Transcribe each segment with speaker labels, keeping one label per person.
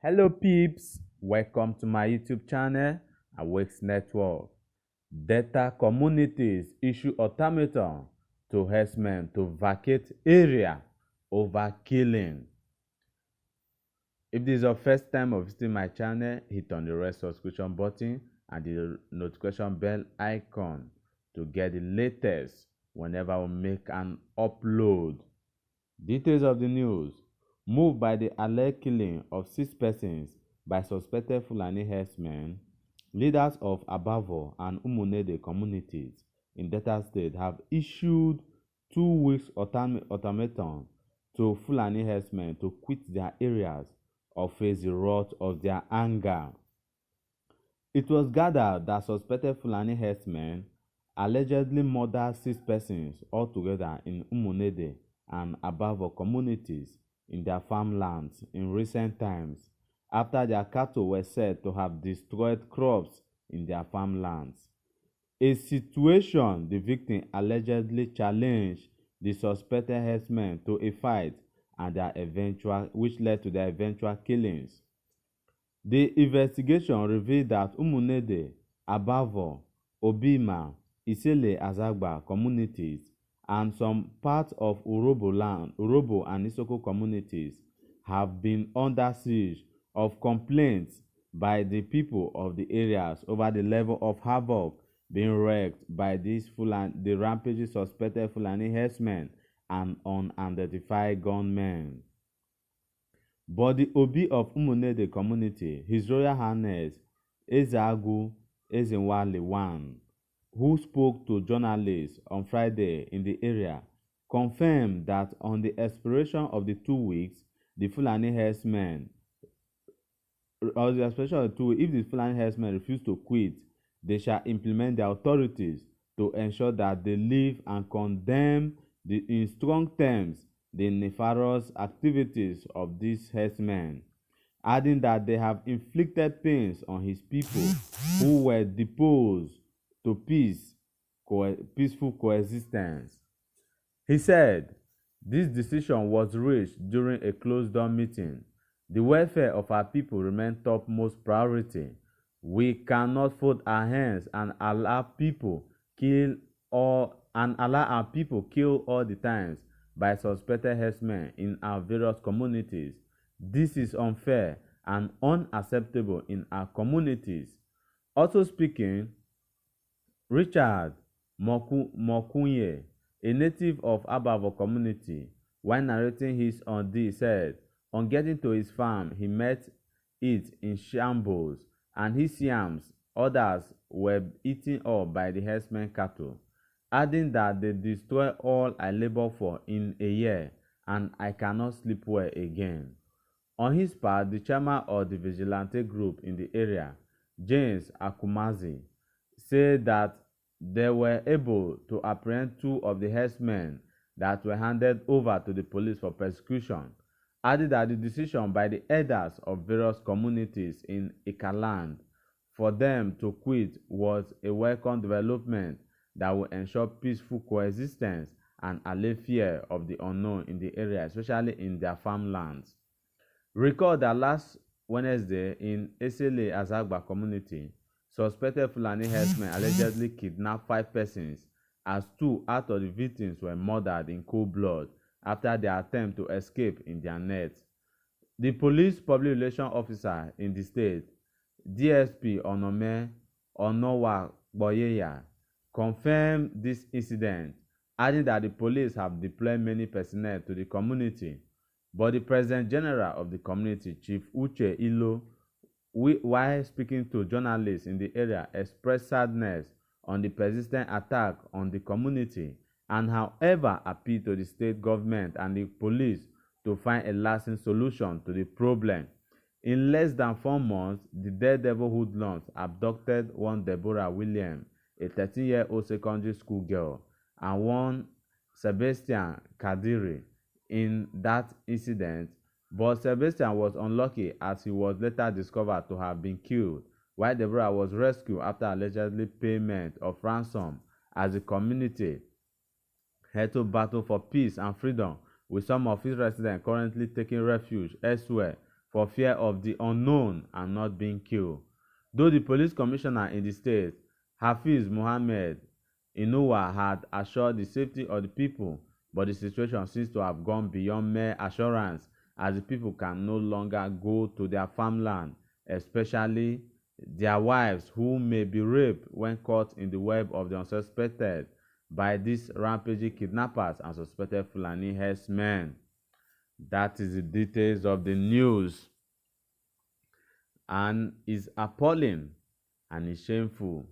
Speaker 1: Hello peeps, welcome to my YouTube channel, AwakesNetwork. Delta communities issue ultimatum to herdsmen to vacate area over killing. If this is your first time of visiting my channel, hit on the red subscription button and the notification bell icon to get the latest whenever we make an upload. Details of the news. Moved by the alleged killing of 6 persons by suspected Fulani herdsmen, leaders of Abavo and Umunede communities in Delta State have issued 2 weeks ultimatum to Fulani herdsmen to quit their areas or face the wrath of their anger. It was gathered that suspected Fulani herdsmen allegedly murdered 6 persons altogether in Umunede and Abavo communities in their farmlands in recent times after their cattle were said to have destroyed crops in their farmlands. A situation the victim allegedly challenged the suspected herdsmen to a fight and which led to their eventual killings. The investigation revealed that Umunede, Abavo, Obima, Isele Azagba communities and some parts of Urobo and Isoko communities have been under siege of complaints by the people of the areas over the level of havoc being wreaked by the rampaging suspected Fulani herdsmen and unidentified gunmen. But the Obi of Umunede community, His Royal Highness Ezeagu Ezenwale I, who spoke to journalists on Friday in the area, confirmed that on the expiration of the 2 weeks, if the Fulani herdsmen refuse to quit, they shall implement the authorities to ensure that they leave and condemn in strong terms the nefarious activities of these herdsmen, adding that they have inflicted pains on his people who were deposed to peaceful coexistence. He said, this decision was reached during a closed-door meeting. The welfare of our people remains topmost priority. We cannot fold our hands and allow our people kill all the times by suspected herdsmen in our various communities. This is unfair and unacceptable in our communities. Also speaking, Richard Mokunye, a native of Abavo community, while narrating his on this, said, on getting to his farm, he met it in shambles, and his yams, others, were eaten up by the herdsmen cattle, adding that they destroy all I labor for in a year, and I cannot sleep well again. On his part, the chairman of the vigilante group in the area, James Akumazi, said that they were able to apprehend 2 of the herdsmen that were handed over to the police for persecution, adding that the decision by the elders of various communities in Ikaland for them to quit was a welcome development that will ensure peaceful coexistence and allay fear of the unknown in the area, especially in their farmlands. Recall that last Wednesday in Esele Azagba community, suspected Fulani herdsmen allegedly kidnapped 5 persons as 2 out of the victims were murdered in cold blood after their attempt to escape in their nets. The police public relations officer in the state, DSP Onome Onowagboyeya, confirmed this incident, adding that the police have deployed many personnel to the community. But the President General of the community, Chief Uche Ilo, while speaking to journalists in the area, expressed sadness on the persistent attack on the community and however appealed to the state government and the police to find a lasting solution to the problem. In less than 4 months, the daredevil hoodlums abducted one Deborah Williams, a 13-year-old secondary school girl, and one Sebastian Kadiri in that incident, but Sebastian was unlucky as he was later discovered to have been killed, while Deborah was rescued after allegedly payment of ransom as the community had to battle for peace and freedom, with some of its residents currently taking refuge elsewhere for fear of the unknown and not being killed. Though the police commissioner in the state, Hafiz Mohammed Inuwa, had assured the safety of the people, but the situation seems to have gone beyond mere assurance, as the people can no longer go to their farmland, especially their wives, who may be raped when caught in the web of the unsuspected by these rampaging kidnappers and suspected Fulani herdsmen. That is the details of the news, and it's appalling and it's shameful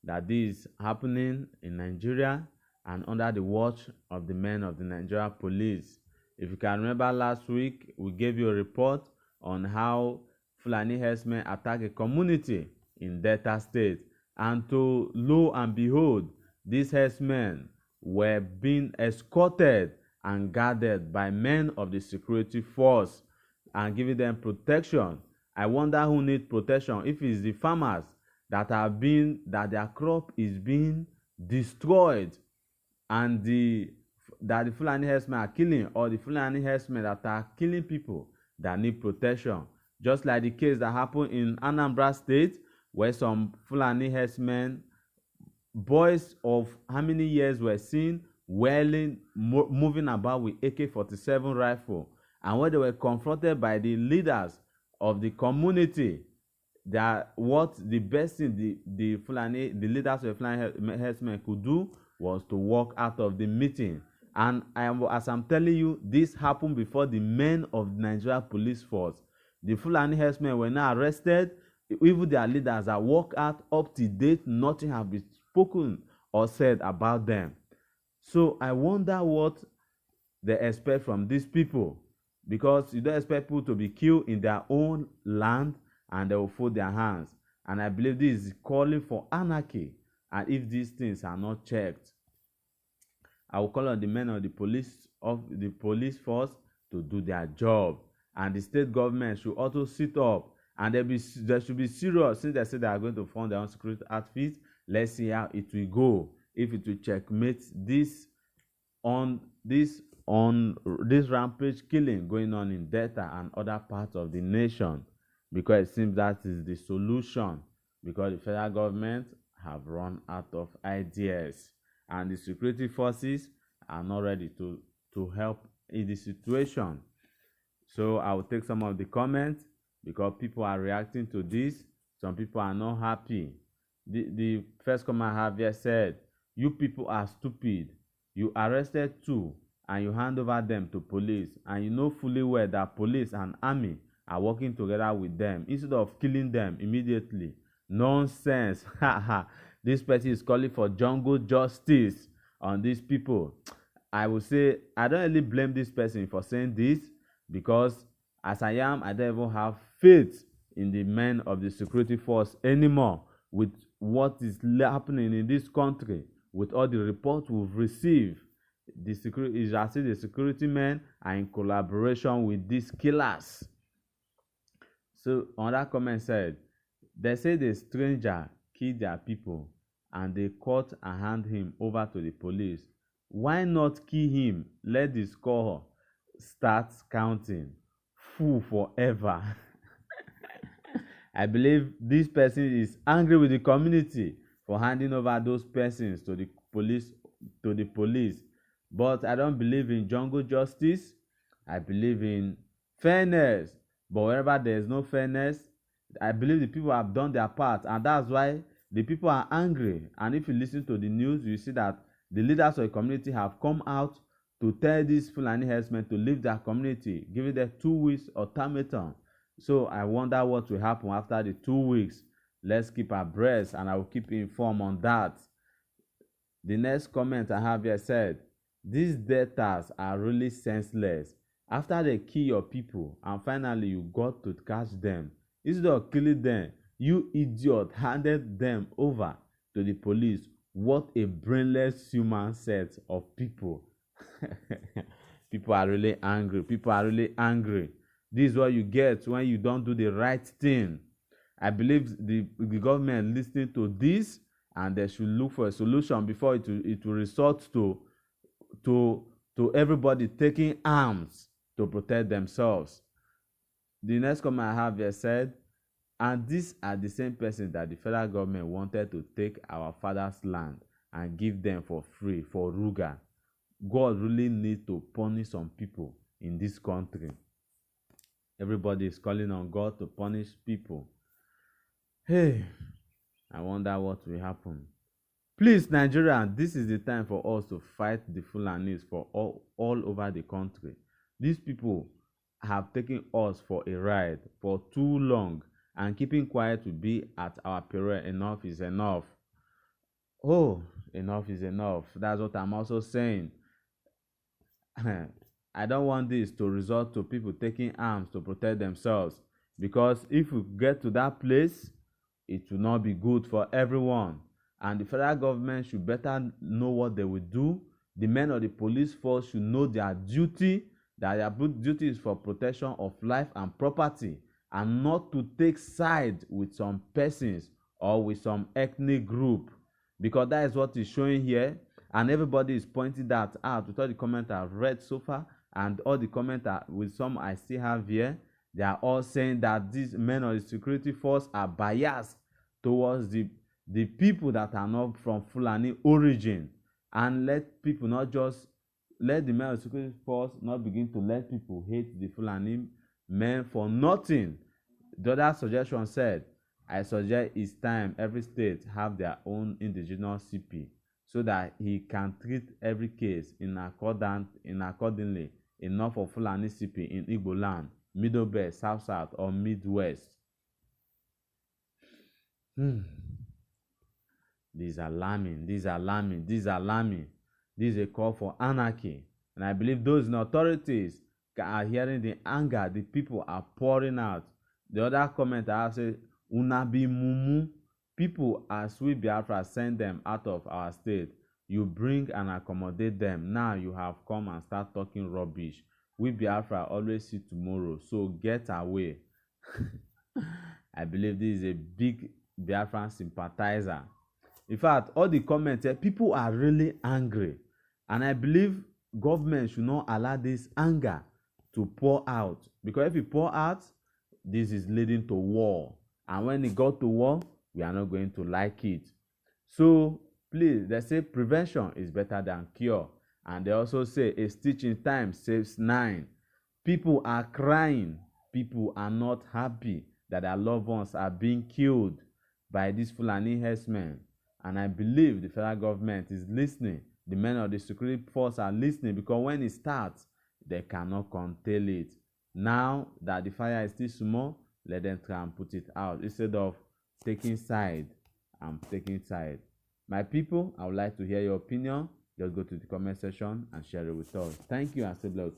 Speaker 1: that this is happening in Nigeria and under the watch of the men of the Nigeria police. If you can remember, last week we gave you a report on how Fulani herdsmen attacked a community in Delta State, and to lo and behold, these herdsmen were being escorted and guarded by men of the security force and giving them protection. I wonder who needs protection, if it's the farmers that their crop is being destroyed and that the Fulani herdsmen are killing, or the Fulani herdsmen that are killing people that need protection. Just like the case that happened in Anambra State, where some Fulani herdsmen, boys of how many years, were seen moving about with AK-47 rifle, and when they were confronted by the leaders of the community, that what the best thing the leaders of the Fulani herdsmen could do was to walk out of the meeting. And as I'm telling you, this happened before the men of the Nigeria police force. The Fulani herdsmen were now arrested. Even their leaders are walked out. Up to date, nothing has been spoken or said about them. So I wonder what they expect from these people, because you don't expect people to be killed in their own land and they will fold their hands. And I believe this is calling for anarchy. And if these things are not checked, I will call on the men of the police force to do their job, and the state government should also sit up, and they should be serious. Since they say they are going to fund their own security outfits, let's see how it will go. If it will checkmate this rampage killing going on in Delta and other parts of the nation, because it seems that is the solution, because the federal government have run out of ideas and the security forces are not ready to help in the situation. So I will take some of the comments, because people are reacting to this. Some people are not happy. The first comment I have here said, "You people are stupid. You arrested two and you hand over them to police, and you know fully well that police and army are working together with them instead of killing them immediately. Nonsense." This person is calling for jungle justice on these people. I will say I don't really blame this person for saying this, because as I am, I don't even have faith in the men of the security force anymore. With what is happening in this country, with all the reports we've received, the security men are in collaboration with these killers. So another comment said, they say the stranger killed their people and they caught and hand him over to the police. Why not kill him? Let the score start counting. Fool forever. I believe this person is angry with the community for handing over those persons to the police. But I don't believe in jungle justice. I believe in fairness. But wherever there is no fairness, I believe the people have done their part, and that's why the people are angry. And if you listen to the news, you see that the leaders of the community have come out to tell these Fulani herdsmen to leave their community, giving them 2 weeks ultimatum. So I wonder what will happen after the 2 weeks. Let's keep abreast, and I will keep you informed on that. The next comment I have here said, these debtors are really senseless. After they kill your people and finally you got to catch them, instead of killing them, you idiot handed them over to the police. What a brainless human set of people. People are really angry. People are really angry. This is what you get when you don't do the right thing. I believe the government listening to this, and they should look for a solution before it will resort to everybody taking arms to protect themselves. The next comment I have here said, and these are the same persons that the federal government wanted to take our father's land and give them for free for Ruga. God really needs to punish some people in this country. Everybody is calling on God to punish people. Hey, I wonder what will happen. Please, Nigeria, this is the time for us to fight the Fulanis for all over the country. These people have taken us for a ride for too long, and keeping quiet will be at our peril. Enough is enough. Oh, enough is enough. That's what I'm also saying. I don't want this to result to people taking arms to protect themselves, because if we get to that place, it will not be good for everyone. And the federal government should better know what they will do. The men of the police force should know their duty, that their duty is for protection of life and property, and not to take side with some persons or with some ethnic group, because that is what is showing here. And everybody is pointing that out with all the comments I've read so far, and all the comments with some I still have here. They are all saying that these men of the security force are biased towards the people that are not from Fulani origin, and let people not just let the men of the security force not begin to let people hate the Fulani men for nothing. The other suggestion said, I suggest it's time every state have their own indigenous CP, so that he can treat every case accordingly. Enough of Fulani CP in Igbo land, Middle Belt, South South, or Midwest. This is alarming. This is alarming. This is alarming. This is a call for anarchy. And I believe those in authorities are hearing the anger the people are pouring out. The other comment I have said, Unabi Mumu. People, as we Biafra send them out of our state, you bring and accommodate them. Now you have come and start talking rubbish. We Biafra always see tomorrow, so get away. I believe this is a big Biafran sympathizer. In fact, all the comments here, people are really angry. And I believe government should not allow this anger to pour out. Because if it pour out, this is leading to war. And when it got to war, we are not going to like it. So, please, they say prevention is better than cure. And they also say a stitch in time saves 9. People are crying. People are not happy that their loved ones are being killed by these Fulani herdsmen. And I believe the federal government is listening. The men of the security force are listening, because when it starts, they cannot contain it. Now that the fire is still small, let them try and put it out instead of taking side. I'm taking side. My people, I would like to hear your opinion. Just go to the comment section and share it with us. Thank you, and stay blessed.